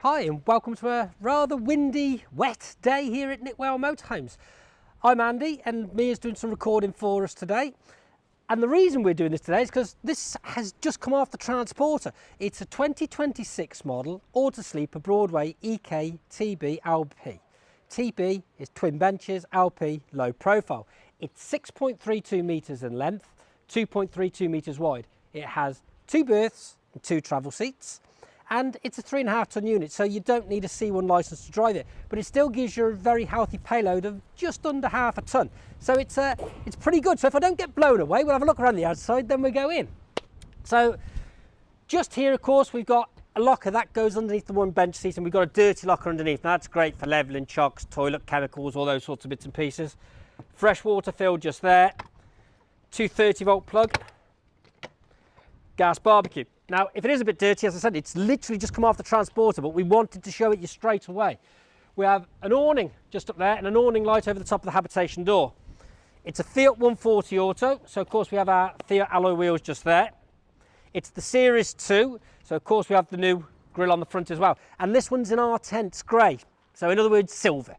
Hi and welcome to a rather windy, wet day here at Nitwell Motorhomes. I'm Andy and Mia's doing some recording for us today. And the reason we're doing this today is because this has just come off the transporter. It's a 2026 model Autosleeper Broadway EK TB LP. TB is twin benches, LP low profile. It's 6.32 metres in length, 2.32 metres wide. It has 2 berths and 2 travel seats. And it's a 3.5 tonne unit, so you don't need a C1 licence to drive it, but it still gives you a very healthy payload of just under half a tonne. So it's pretty good. So if I don't get blown away, we'll have a look around the outside, then we go in. So just here, of course, we've got a locker that goes underneath the one bench seat, and we've got a dirty locker underneath. Now, that's great for levelling chocks, toilet chemicals, all those sorts of bits and pieces. Fresh water filled just there. 230-volt plug. Gas barbecue. Now, if it is a bit dirty, as I said, it's literally just come off the transporter, but we wanted to show it you straight away. We have an awning just up there and an awning light over the top of the habitation door. It's a Fiat 140 Auto, so of course we have our Fiat alloy wheels just there. It's the Series 2, so of course we have the new grille on the front as well. And this one's in Argent's grey, so in other words, silver.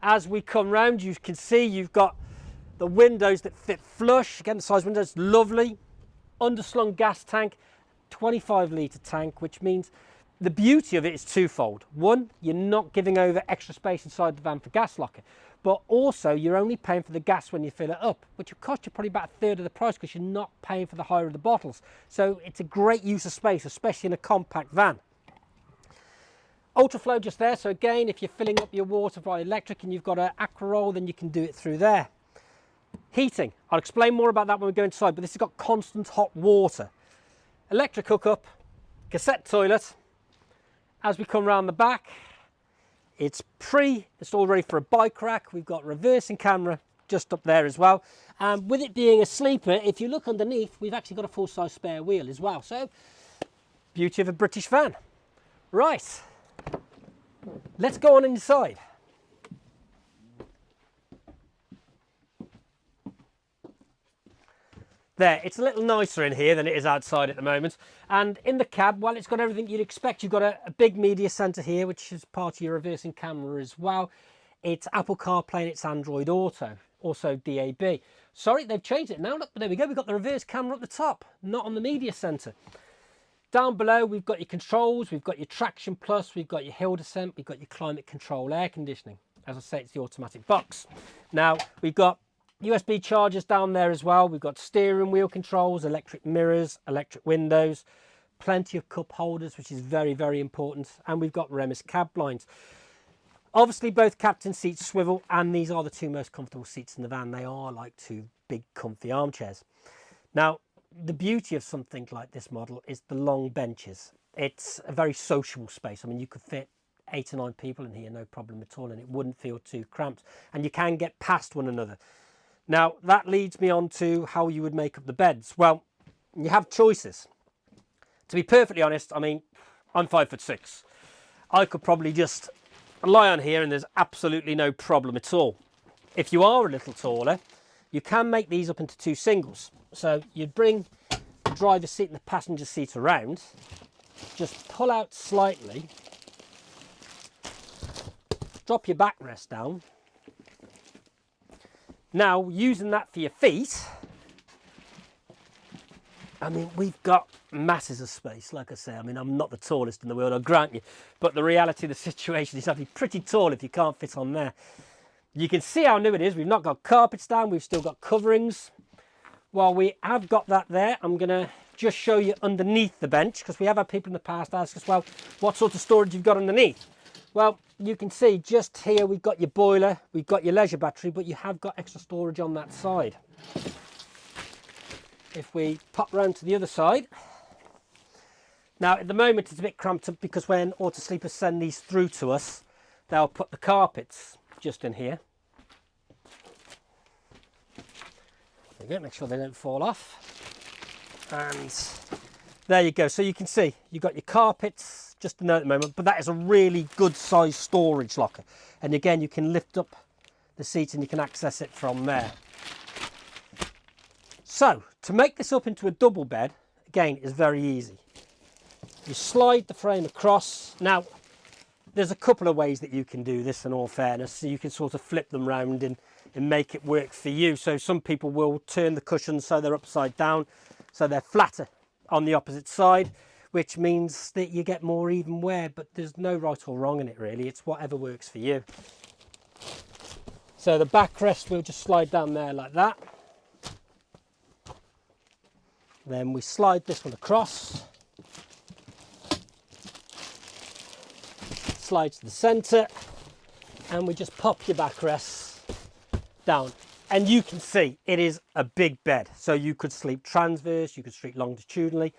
As we come round, you can see you've got the windows that fit flush. Again, the size windows, lovely. Underslung gas tank, 25 litre tank, which means the beauty of it is twofold. One, you're not giving over extra space inside the van for gas locker, but also you're only paying for the gas when you fill it up, which will cost you probably about a third of the price because you're not paying for the hire of the bottles. So it's a great use of space, especially in a compact van. Ultraflow just there, so again, if you're filling up your water via electric and you've got an aqua roll, then you can do it through there. Heating, I'll explain more about that when we go inside, but this has got constant hot water. Electric hookup, cassette toilet. As we come round the back, it's all ready for a bike rack. We've got reversing camera just up there as well. And with it being a sleeper, if you look underneath, we've actually got a full-size spare wheel as well. So, beauty of a British van. Right, let's go on inside. There, it's a little nicer in here than it is outside at the moment. And in the cab, well, it's got everything you'd expect. You've got a big media centre here, which is part of your reversing camera as well. It's Apple CarPlay and it's Android Auto, also DAB. Sorry, they've changed it now. Look, there we go. We've got the reverse camera up the top, not on the media centre. Down below, we've got your controls. We've got your traction plus. We've got your hill descent. We've got your climate control air conditioning. As I say, it's the automatic box. Now, we've got USB chargers down there as well. We've got steering wheel controls, electric mirrors, electric windows, plenty of cup holders, which is very, very important. And we've got Remus cab blinds. Obviously, both captain seats swivel, and these are the 2 most comfortable seats in the van. They are like 2 big, comfy armchairs. Now, the beauty of something like this model is the long benches. It's a very sociable space. I mean, you could fit 8 or 9 people in here, no problem at all, and it wouldn't feel too cramped. And you can get past one another. Now, that leads me on to how you would make up the beds. Well, you have choices. To be perfectly honest, I mean, I'm 5'6". I could probably just lie on here and there's absolutely no problem at all. If you are a little taller, you can make these up into 2 singles. So you'd bring the driver's seat and the passenger seat around, just pull out slightly, drop your backrest down. Now, using that for your feet, I mean, we've got masses of space, like I say. I mean, I'm not the tallest in the world, I'll grant you, but the reality of the situation is I'd be pretty tall if you can't fit on there. You can see how new it is. We've not got carpets down, we've still got coverings. While we have got that there, I'm going to just show you underneath the bench, because we have had people in the past ask us, well, what sort of storage you've got underneath? Well, you can see just here we've got your boiler, we've got your leisure battery, but you have got extra storage on that side. If we pop round to the other side. Now, at the moment it's a bit cramped up because when Autosleepers send these through to us, they'll put the carpets just in here. There you go, make sure they don't fall off. And there you go. So you can see you've got your carpets just in there at the moment, but that is a really good size storage locker. And again, you can lift up the seat and you can access it from there. So to make this up into a double bed, again, is very easy. You slide the frame across. Now, there's a couple of ways that you can do this in all fairness. So you can sort of flip them round and make it work for you. So some people will turn the cushions so they're upside down, so they're flatter on the opposite side, which means that you get more even wear, but there's no right or wrong in it really. It's whatever works for you. So the backrest will just slide down there like that. Then we slide this one across. Slide to the centre, and we just pop your backrests down. And you can see it is a big bed. So you could sleep transverse, you could sleep longitudinally,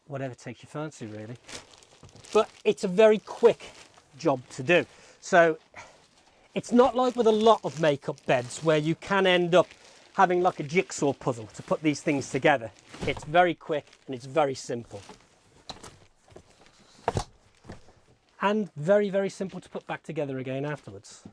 whatever takes your fancy really. But it's a very quick job to do. So it's not like with a lot of makeup beds where you can end up having like a jigsaw puzzle to put these things together. It's very quick and it's very simple. And very, very simple to put back together again afterwards.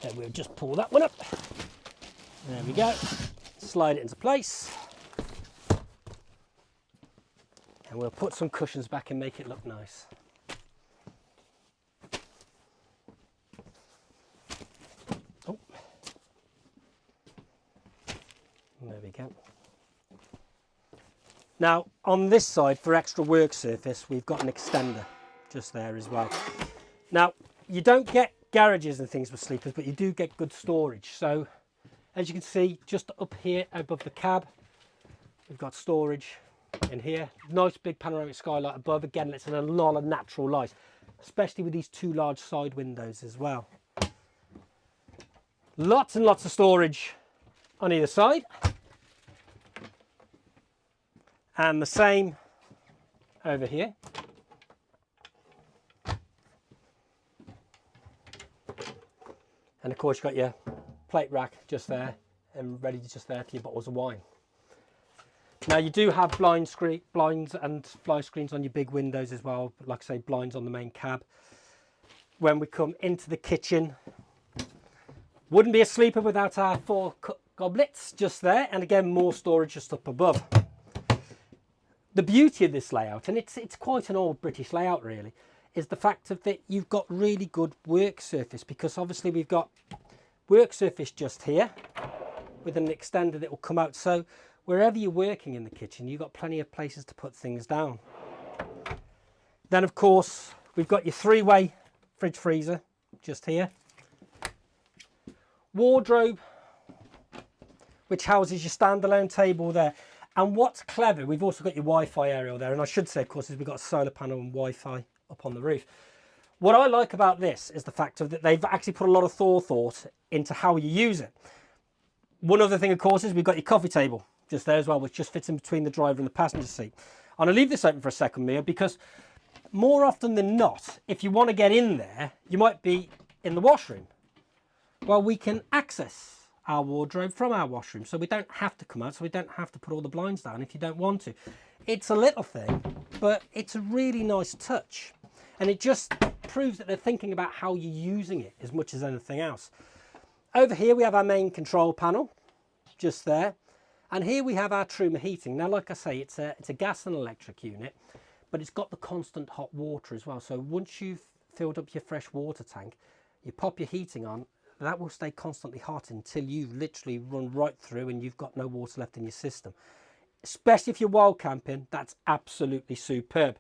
Then we'll just pull that one up. There we go. Slide it into place. And we'll put some cushions back and make it look nice. Oh. There we go. Now, on this side, for extra work surface, we've got an extender just there as well. Now, you don't get garages and things with sleepers, but you do get good storage. So, as you can see, just up here above the cab, we've got storage in here. Nice big panoramic skylight above. Again, it's a lot of natural light, especially with these two large side windows as well. Lots and lots of storage on either side. And the same over here. And of course you've got your plate rack just there and ready just there for your bottles of wine. Now you do have blinds and fly screens on your big windows as well, like I say, blinds on the main cab. When we come into the kitchen, wouldn't be a sleeper without our 4 goblets just there, and again more storage just up above. The beauty of this layout, and it's quite an old British layout really, is the fact that you've got really good work surface, because obviously we've got work surface just here with an extender that will come out. So wherever you're working in the kitchen, you've got plenty of places to put things down. Then of course, we've got your 3-way fridge freezer just here. Wardrobe, which houses your standalone table there. And what's clever, we've also got your Wi-Fi area there. And I should say, of course, is we've got a solar panel and Wi-Fi up on the roof. What I like about this is the fact that they've actually put a lot of thought into how you use it. One other thing, of course, is we've got your coffee table just there as well, which just fits in between the driver and the passenger seat. I'm going to leave this open for a second, Mia, because more often than not, if you want to get in there, you might be in the washroom. Well, we can access our wardrobe from our washroom, so we don't have to come out, so we don't have to put all the blinds down if you don't want to. It's a little thing, but it's a really nice touch, and it just proves that they're thinking about how you're using it as much as anything else. Over here we have our main control panel just there, and here we have our Truma heating. Now, like I say, it's a gas and electric unit, but it's got the constant hot water as well. So once you've filled up your fresh water tank, you pop your heating on, that will stay constantly hot until you've literally run right through and you've got no water left in your system. Especially if you're wild camping, that's absolutely superb.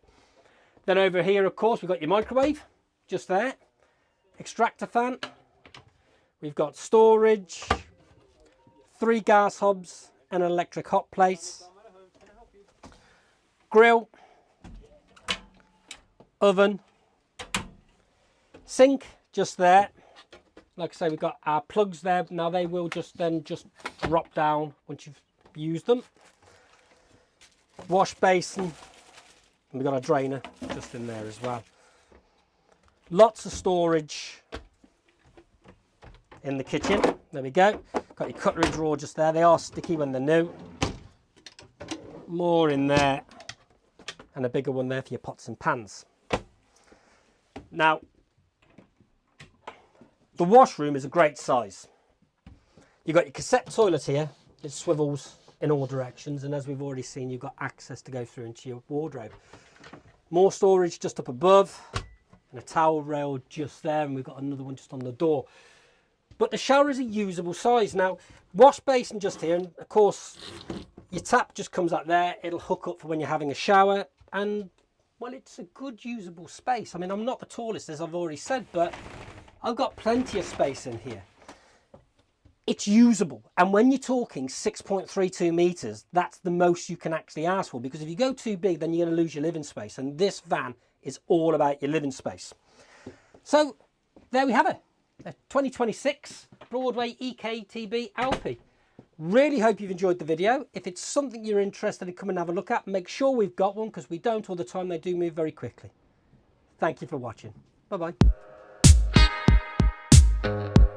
Then over here, of course, we've got your microwave just there, extractor fan. We've got storage, 3 gas hobs and an electric hot plate, grill, oven, sink just there. Like I say, we've got our plugs there. Now they will just drop down once you've used them. Wash basin, and we've got a drainer just in there as well. Lots of storage in the kitchen. There we go. Got your cutlery drawer just there. They are sticky when they're new. More in there, and a bigger one there for your pots and pans. Now, the washroom is a great size. You've got your cassette toilet here. It swivels in all directions, and as we've already seen, you've got access to go through into your wardrobe. More storage just up above, and a towel rail just there, and we've got another one just on the door. But the shower is a usable size. Now, wash basin just here, and of course your tap just comes out there. It'll hook up for when you're having a shower, and well, it's a good usable space. I mean, I'm not the tallest, as I've already said, but I've got plenty of space in here. It's usable, and when you're talking 6.32 meters, that's the most you can actually ask for, because if you go too big, then you're going to lose your living space, and this van is all about your living space. So there we have it, a 2026 Broadway EK TB LP. Really hope you've enjoyed the video. If it's something you're interested in, come and have a look at. Make sure we've got one, because we don't all the time. They do move very quickly. Thank you for watching. Bye bye.